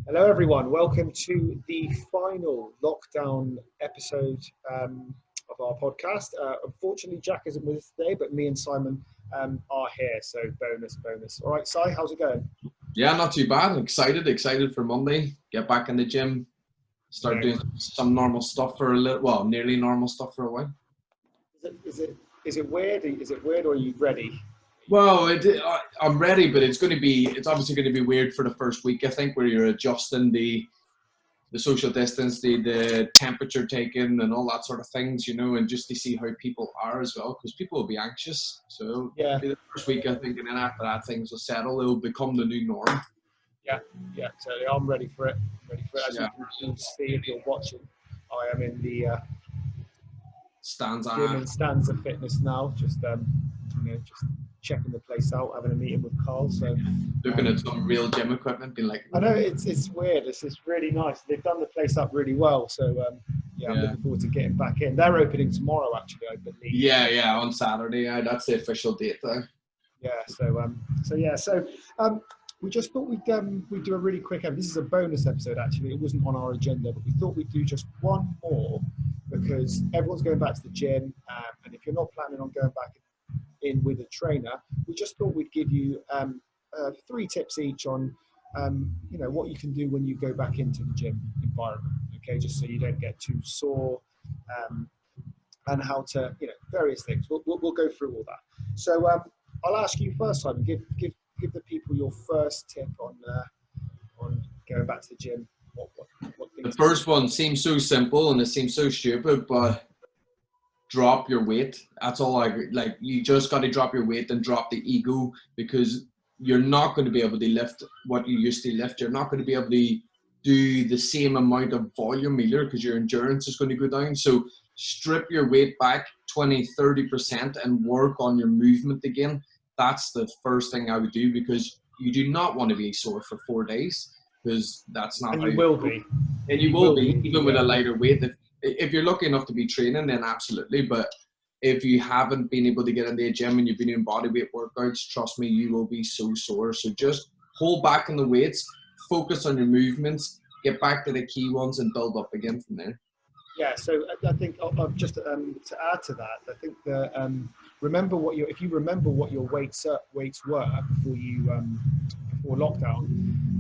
Hello, everyone. Welcome to the final lockdown episode of our podcast. Unfortunately, Jack isn't with us today, but me and Simon are here. So bonus. All right, Si, how's it going? Yeah, not too bad. Excited for Monday. Get back in the gym, start Very doing much. some normal stuff for a little, well, nearly normal stuff for a while. Is it weird? Is it weird, or are you ready? Well, I'm ready, but it's obviously going to be weird for the first week, I think, where you're adjusting the social distance, the temperature taken, and all that sort of things, and just to see how people are as well, because people will be anxious. So Yeah, the first week, I think, and then after that, things will settle. It'll become the new norm. yeah. Totally. I'm ready for it. As Yeah, you can see if you're watching, I am in the stands gym on. and Stanza Fitness now. Just checking the place out, having a meeting with Carl. So Looking at some real gym equipment, being like, I know it's weird. It's really nice. They've done the place up really well. So yeah, I'm yeah. looking forward to getting back in. They're opening tomorrow, actually, I believe. Yeah, on Saturday. Yeah, that's the official date there. Yeah. So we just thought we'd do a really quick episode. This is a bonus episode, actually. It wasn't on our agenda, but we thought we'd do just one more because everyone's going back to the gym, and if you're not planning on going back in with a trainer, we just thought we'd give you 3 tips each on what you can do when you go back into the gym environment. Okay, just so you don't get too sore, and how to various things. We'll go through all that. So I'll ask you first, Simon. Give the people your first tip on going back to the gym. What The things? first one seems so simple and it seems so stupid, but drop your weight. That's all I like. You just got to drop your weight and drop the ego, because you're not going to be able to lift what you used to lift. You're not going to be able to do the same amount of volume either, because your endurance is going to go down. So strip your weight back 20-30% and work on your movement again. That's the first thing I would do, because you do not want to be sore for 4 days, because that's not And how you will be. and you will be, even with a lighter weight. If you're lucky enough to be training, then absolutely. But if you haven't been able to get in the gym and you've been doing body weight workouts, trust me, you will be so sore. So just hold back on the weights, focus on your movements, get back to the key ones, and build up again from there. Yeah, so I think just to add to that, I think that if you remember what your weights were before lockdown,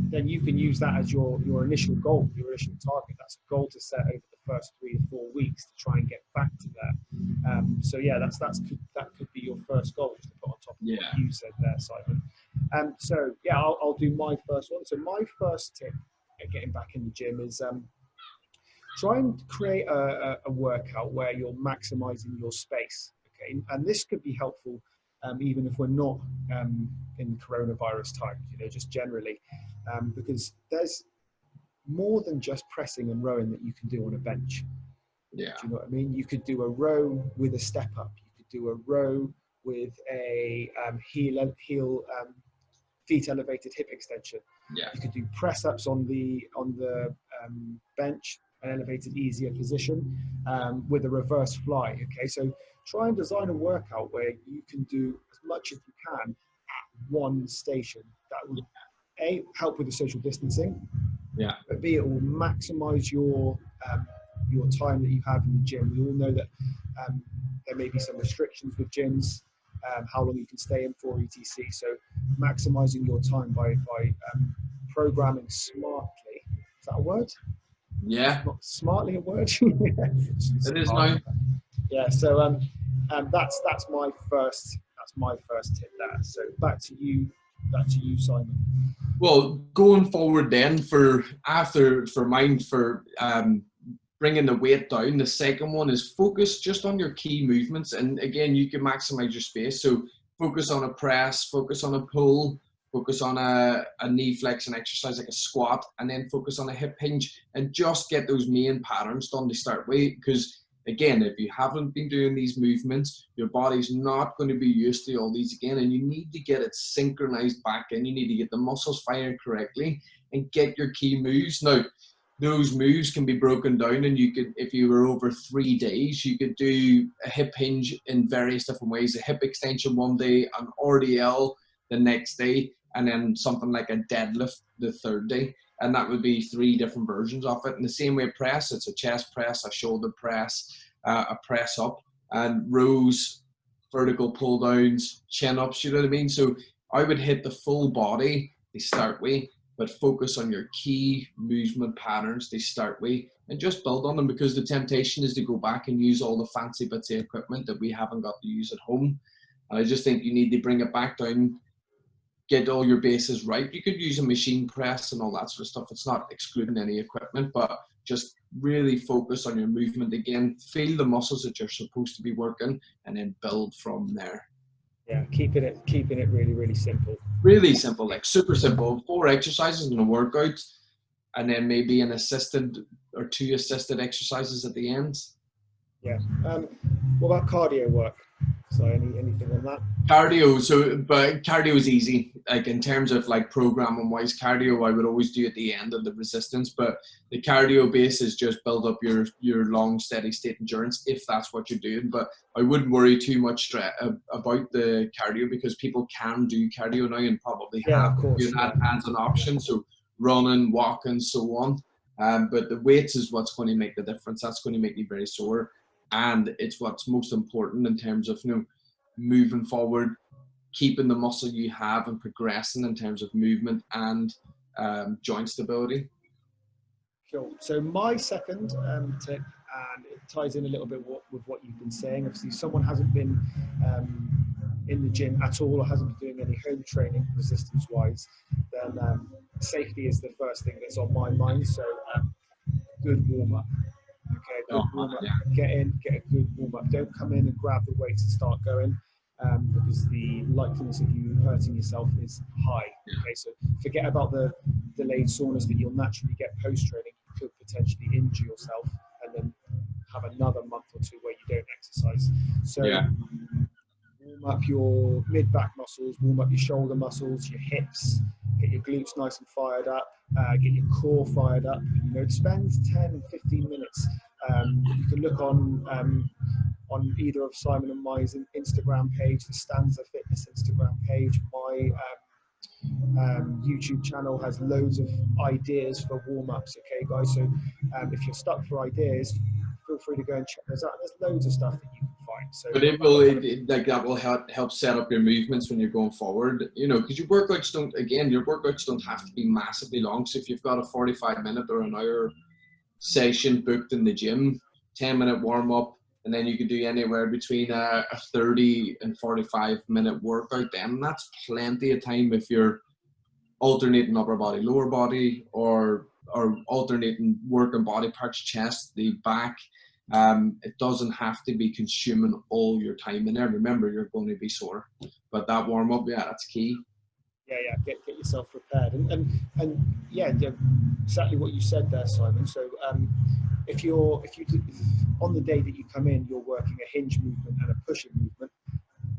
then you can use that as your initial goal, your initial target. That's a goal to set over the first 3 to 4 weeks to try and get back to that. So yeah, that could be your first goal, just to put on top of what you said there, Simon. So yeah, I'll do my first one. So my first tip at getting back in the gym is try and create a workout where you're maximizing your space. Okay, and this could be helpful even if we're not in coronavirus times. Just generally, because there's more than just pressing and rowing that you can do on a bench. Yeah. Do you know what I mean? You could do a row with a step up. You could do a row with a feet elevated hip extension. Yeah. You could do press ups on the bench, an elevated easier position, with a reverse fly. Okay, so try and design a workout where you can do as much as you can at one station. That would help with the social distancing. Yeah. But B, it will maximize your time that you have in the gym. We all know that there may be some restrictions with gyms, how long you can stay in for, etc. So maximizing your time by programming smartly. Is that a word? Yeah. Not smartly a word. It is now. Yeah. So that's my first tip there. So back to you, Simon. Well, going forward then, for bringing the weight down, the second one is focus just on your key movements. And again, you can maximize your space. So focus on a press, focus on a pull, focus on a knee flexion exercise like a squat, and then focus on a hip hinge, and just get those main patterns done to start with. Because again, if you haven't been doing these movements, your body's not going to be used to all these again, and you need to get it synchronized back in. You need to get the muscles firing correctly and get your key moves. Now, those moves can be broken down, and you could, if you were over 3 days, you could do a hip hinge in various different ways, a hip extension one day, an RDL the next day, and then something like a deadlift the third day. and that would be 3 different versions of it. In the same way press, it's a chest press, a shoulder press, a press up, and rows, vertical pull downs, chin ups, you know what I mean? So I would hit the full body to start with, but focus on your key movement patterns to start with, and just build on them, because the temptation is to go back and use all the fancy bits of equipment that we haven't got to use at home. And I just think you need to bring it back down, get all your bases right. You could use a machine press and all that sort of stuff. It's not excluding any equipment, but just really focus on your movement again, feel the muscles that you're supposed to be working, and then build from there. Yeah, keeping it really, really simple. Really simple, like super simple. 4 exercises in a workout, and then maybe an assisted or 2 assisted exercises at the end. Yeah. What about cardio work? So anything on that? Cardio, but cardio is easy. Like in terms of like programming wise, cardio I would always do at the end of the resistance. But the cardio base is just build up your long steady state endurance if that's what you're doing. But I wouldn't worry too much about the cardio, because people can do cardio now and probably have that as an option. So running, walking, so on. But the weights is what's going to make the difference. That's going to make you very sore. And it's what's most important in terms of, moving forward, keeping the muscle you have and progressing in terms of movement and joint stability. Sure. So my second tip, and it ties in a little bit with what you've been saying. Obviously, if someone hasn't been in the gym at all, or hasn't been doing any home training resistance-wise, then safety is the first thing that's on my mind. So good warm-up. Okay, good warm up. Yeah. Get in, get a good warm up. Don't come in and grab the weights and start going, because the likeliness of you hurting yourself is high. Okay, so forget about the delayed soreness that you'll naturally get post training. You could potentially injure yourself and then have another month or 2 where you don't exercise. So warm up your mid back muscles, warm up your shoulder muscles, your hips, get your glutes nice and fired up, get your core fired up. Spend 10, 15 minutes. You can look on either of Simon and my Instagram page, the Stanza Fitness Instagram page. My YouTube channel has loads of ideas for warm-ups. Okay, guys. So if you're stuck for ideas, feel free to go and check those out. There's loads of stuff that you can find. So, but that will help set up your movements when you're going forward. Because your workouts don't have to be massively long. So if you've got a 45-minute or an hour session booked in the gym, 10-minute warm up, and then you could do anywhere between a 30 and 45-minute workout. Then that's plenty of time if you're alternating upper body, lower body, or alternating working body parts, chest, the back. It doesn't have to be consuming all your time in there. Remember, you're going to be sore, but that warm up, that's key. Get yourself prepared, and exactly what you said there, Simon. So if on the day that you come in, you're working a hinge movement and a pushing movement,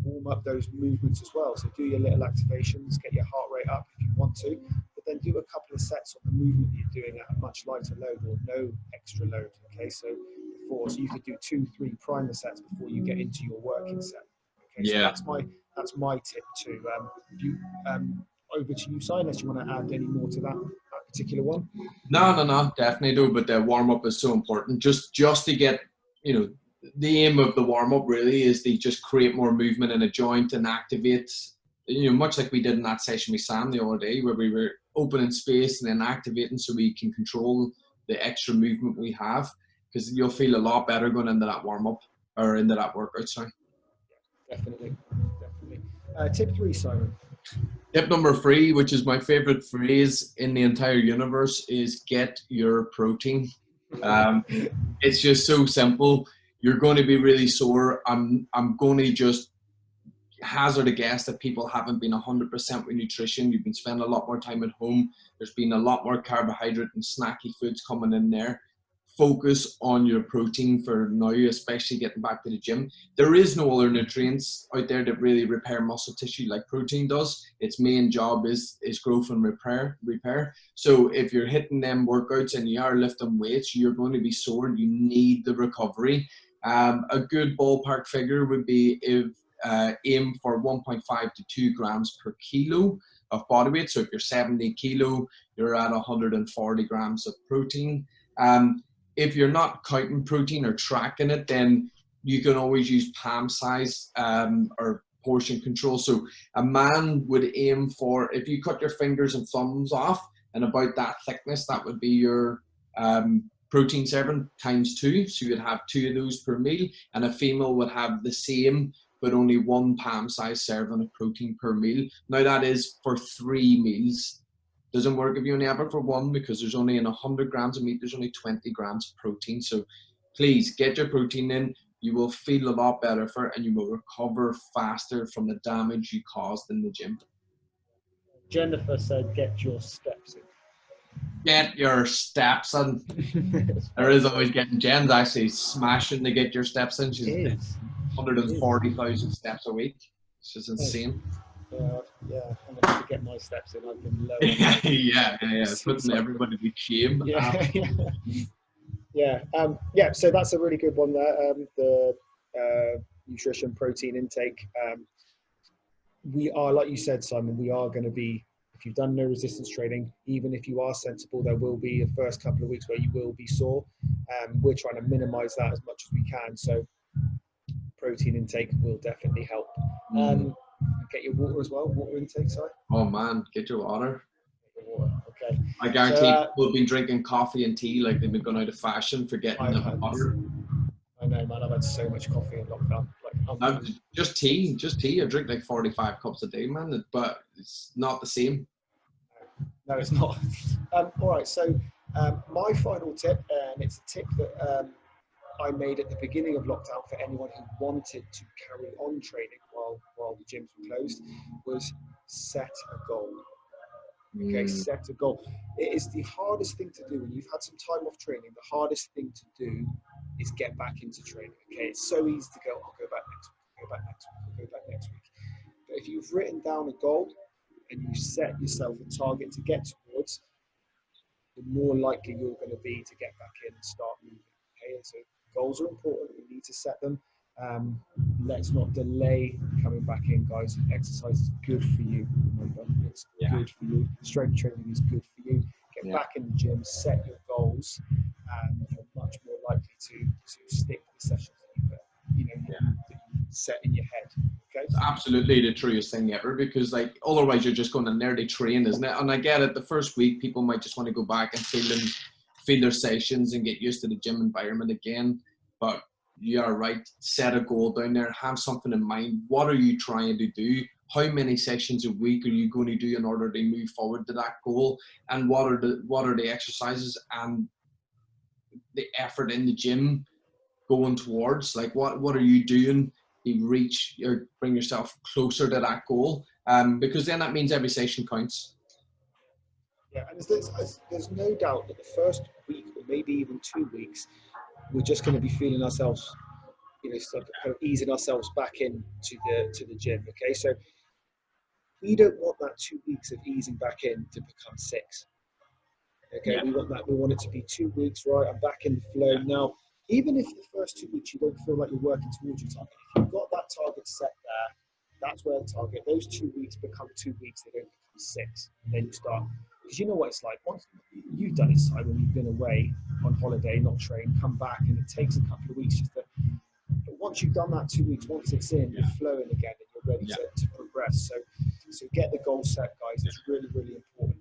warm up those movements as well. So do your little activations, get your heart rate up if you want to, but then do a couple of sets on the movement that you're doing at a much lighter load or no extra load. Okay, so you could do 2-3 primer sets before you get into your working set. Okay, so that's my tip too. Over to you, Si, unless you want to add any more to that particular one. No, definitely do. But the warm up is so important. Just to get, the aim of the warm up really is to just create more movement in a joint and activate. Much like we did in that session with Sam the other day, where we were opening space and then activating so we can control the extra movement we have. Because you'll feel a lot better going into that warm up or into that workout. Sorry. Definitely. Tip 3, Simon. Tip number 3, which is my favorite phrase in the entire universe, is get your protein. It's just so simple. You're going to be really sore. I'm going to just hazard a guess that people haven't been 100% with nutrition. You've been spending a lot more time at home. There's been a lot more carbohydrate and snacky foods coming in there. Focus on your protein for now, especially getting back to the gym. There is no other nutrients out there that really repair muscle tissue like protein does. Its main job is growth and repair. So if you're hitting them workouts and you are lifting weights, you're going to be sore. You need the recovery. A good ballpark figure would be aim for 1.5 to 2 grams per kilo of body weight. So if you're 70 kilo, you're at 140 grams of protein. If you're not counting protein or tracking it, then you can always use palm size or portion control. So a man would aim for, if you cut your fingers and thumbs off and about that thickness, that would be your protein serving times 2. So you would have 2 of those per meal, and a female would have the same, but only 1 palm size serving of protein per meal. Now that is for 3 meals. Doesn't work if you only have it for 1, because there's only in 100 grams of meat, there's only 20 grams of protein. So please get your protein in. You will feel a lot better for it, and you will recover faster from the damage you caused in the gym. Jennifer said, get your steps in. Get your steps in. There is always getting, Jen's actually smashing to get your steps in. She's 140,000 steps a week. It's just insane. Yeah, I'm going to have to get my steps in. I've been low. yeah. Putting everybody to shame. Yeah. So that's a really good one there. The nutrition, protein intake. We are, like you said, Simon, we are going to be, if you've done no resistance training, even if you are sensible, there will be a first couple of weeks where you will be sore. We're trying to minimize that as much as we can. So protein intake will definitely help. Get your water as well, water intake, sorry. Oh man, get your water. Okay. I guarantee people have been drinking coffee and tea like they've been going out of fashion for getting the water. I know, man. I've had so much coffee in lockdown. Just tea. I drink like 45 cups a day, man. But it's not the same. No, it's not. All right. So my final tip, and it's a tip that I made at the beginning of lockdown for anyone who wanted to carry on training while the gyms were closed, was set a goal. Okay, set a goal. It is the hardest thing to do when you've had some time off training. The hardest thing to do is get back into training. Okay, it's so easy to go, I'll go back next week, I'll go back next week. But if you've written down a goal and you set yourself a target to get towards, the more likely you're going to be to get back in and start moving. Okay, and so goals are important. We need to set them. Let's not delay coming back in, guys. Exercise is good for you. Remember, it's good for you. Strength training is good for you. Get back in the gym, set your goals, and you're much more likely to stick to the sessions that you set in your head. Okay? It's absolutely the truest thing ever, because like otherwise you're just going to nearly train, isn't it? And I get it. The first week people might just want to go back and feel their sessions and get used to the gym environment again, but you are right. Set a goal down there. Have something in mind. What are you trying to do? How many sessions a week are you going to do in order to move forward to that goal? And what are the exercises and the effort in the gym going towards? Like what are you doing to reach or bring yourself closer to that goal? Because then that means every session counts. Yeah, and there's no doubt that the first week or maybe even 2 weeks, we're just going to be feeling ourselves, sort of kind of easing ourselves back in to the gym. Okay, so we don't want that 2 weeks of easing back in to become 6. Okay, we want it to be 2 weeks, right? I'm back in the flow now. Even if the first 2 weeks you don't feel like you're working towards your target, if you've got that target set there, that's where the target. Those 2 weeks become 2 weeks. They don't become 6. And then you start. Because you know what it's like. Once you've done it, Simon, when you've been away on holiday, not trained, come back, and it takes a couple of weeks just to. But once you've done that 2 weeks, once it's in, you're flowing again, and you're ready to progress. So get the goal set, guys. It's really, really important.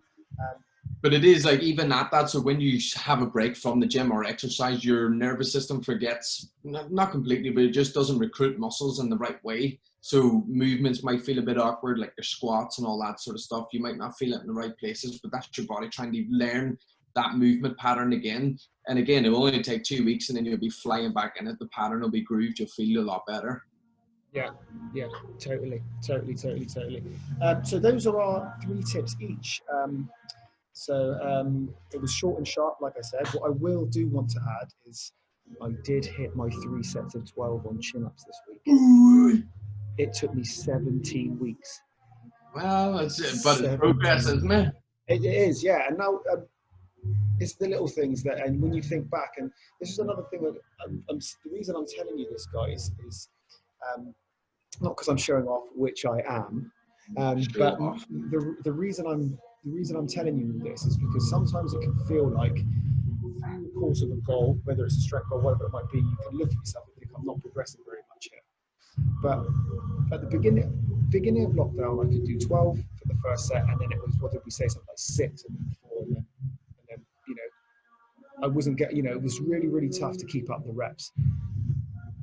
But it is like even at that. So when you have a break from the gym or exercise, your nervous system forgets, not completely, but it just doesn't recruit muscles in the right way. So movements might feel a bit awkward, like your squats and all that sort of stuff. You might not feel it in the right places, but that's your body trying to learn that movement pattern again. And again, it will only take 2 weeks and then you'll be flying back in it. The pattern will be grooved. You'll feel a lot better. Yeah, totally. So those are our 3 tips each. It was short and sharp, like I said. What I will do want to add is I did hit my 3 sets of 12 on chin-ups this week. It took me 17 weeks. Well, it's progress, isn't it? It is, yeah. And now it's the little things that, and when you think back, and this is another thing that the reason I'm telling you this, guys, is not because I'm showing off, which I am, but the reason I'm the reason I'm telling you this is because sometimes it can feel like through the course of a goal, whether it's a strength goal, whatever it might be, you can look at yourself and think, I'm not progressing very much here. But at the beginning of lockdown, I could do 12 for the first set, and then it was, what did we say, something like 6 and then 4, and then you know, I wasn't getting, you know, it was really, really tough to keep up the reps.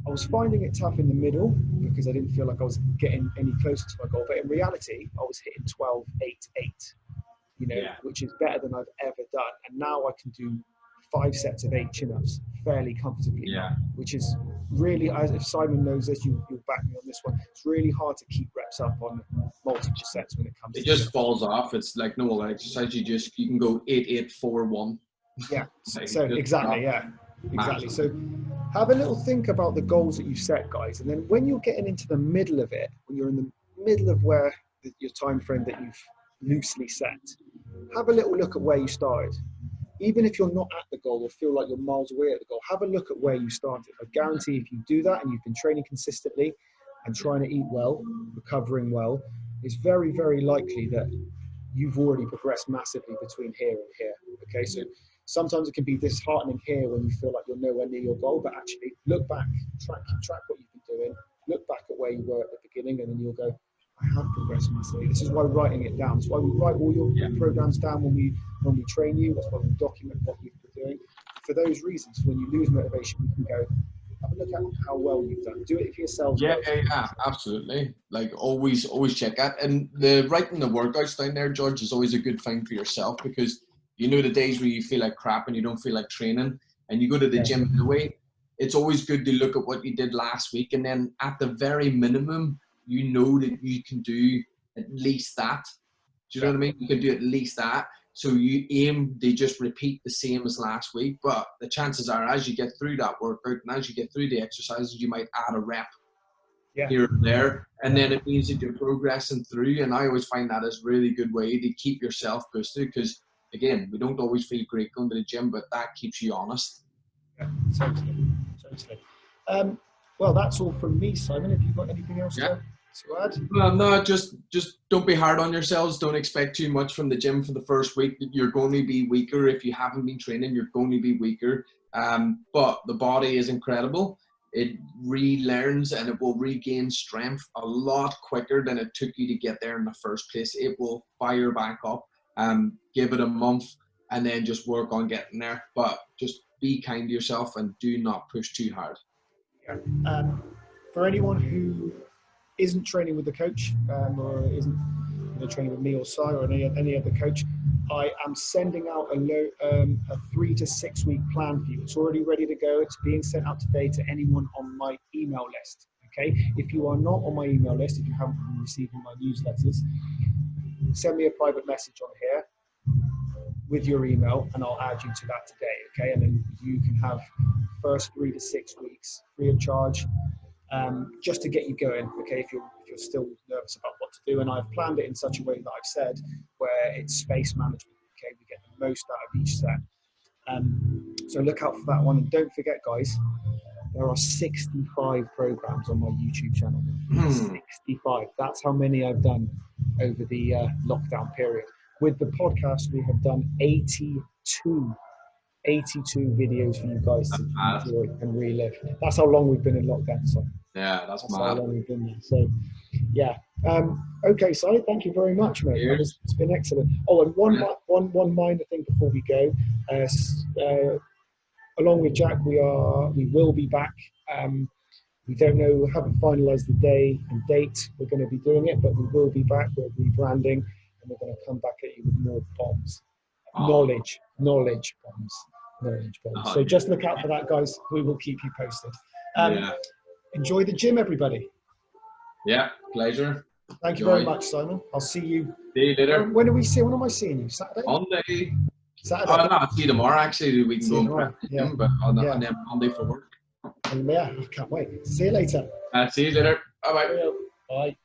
I was finding it tough in the middle because I didn't feel like I was getting any closer to my goal. But in reality, I was hitting 12, 8, 8, you know, which is better than I've ever done. And now I can do 5 sets of 8 chin-ups fairly comfortably, which is really, as if Simon knows this, you'll back me on this one. It's really hard to keep reps up on multiple sets when it comes to it. Just falls off. It's like no other exercise. You can go 8, 8, 4, 1. Yeah. So exactly. Yeah. Exactly. So have a little think about the goals that you set, guys, and then when you're getting into the middle of it, when you're in the middle of where your time frame that you've loosely set, have a little look at where you started. Even if you're not at the goal or feel like you're miles away at the goal, have a look at where you started. I guarantee if you do that and you've been training consistently and trying to eat well, recovering well, it's very, very likely that you've already progressed massively between here and here. Okay, so sometimes it can be disheartening here when you feel like you're nowhere near your goal, but actually look back, track what you've been doing, look back at where you were at the beginning, and then you'll go, I have progressed massively. This is why writing it down. That's why we write all your programs down when we train you. That's why we document what you've been doing. For those reasons, when you lose motivation, you can go, have a look at how well you've done. Do it for yourselves. Yeah, absolutely. Like always check that. And the writing the workouts down there, George, is always a good thing for yourself because you know the days where you feel like crap and you don't feel like training and you go to the gym anyway, it's always good to look at what you did last week, and then at the very minimum, you know that you can do at least that. Do you know what I mean? You can do at least that. So you aim to just repeat the same as last week, but the chances are as you get through that workout and as you get through the exercises, you might add a rep here and there, and then it means that you're progressing through. And I always find that is a really good way to keep yourself boosted because, again, we don't always feel great going to the gym, but that keeps you honest. Yeah, totally. Well, that's all from me, Simon. Have you got anything else to add? Well, no, just don't be hard on yourselves. Don't expect too much from the gym for the first week. You're going to be weaker. If you haven't been training, you're going to be weaker. But the body is incredible. It relearns and it will regain strength a lot quicker than it took you to get there in the first place. It will fire back up. Give it a month and then just work on getting there. But just be kind to yourself and do not push too hard. Yeah. For anyone who isn't training with the coach or isn't training with me or Si or any other coach, I am sending out a 3 to 6 week plan for you. It's already ready to go. It's being sent out today to anyone on my email list. Okay. If you are not on my email list, if you haven't been receiving my newsletters, send me a private message on here with your email and I'll add you to that today. Okay. And then you can have first 3 to 6 weeks free of charge, just to get you going. Okay. If you're still nervous about what to do, and I've planned it in such a way that I've said where it's space management. Okay. We get the most out of each set. So look out for that one. And don't forget, guys, there are 65 programs on my YouTube channel. 65. That's how many I've done over the lockdown period. With the podcast, we have done 82 videos for you guys to enjoy and relive. That's how long we've been in lockdown. So yeah, that's mad. how long we've been there. So yeah. Okay, Si, thank you very much, mate. It's been excellent. Oh, and one minor thing before we go. Along with Jack, we will be back. We don't know, haven't finalised the day and date we're going to be doing it, but we will be back. We're rebranding, and we're going to come back at you with more bombs, knowledge bombs. So just look out for that, guys. We will keep you posted. Enjoy the gym, everybody. Yeah, pleasure. Thank you very much, Simon. I'll see you. See you later. When am I seeing you? Saturday? Monday. Saturday. Oh, no, I'll see you tomorrow, actually. We can go and prep the gym, but and then Monday for work. Yeah, I can't wait. See you later. See you later. Bye-bye. Bye.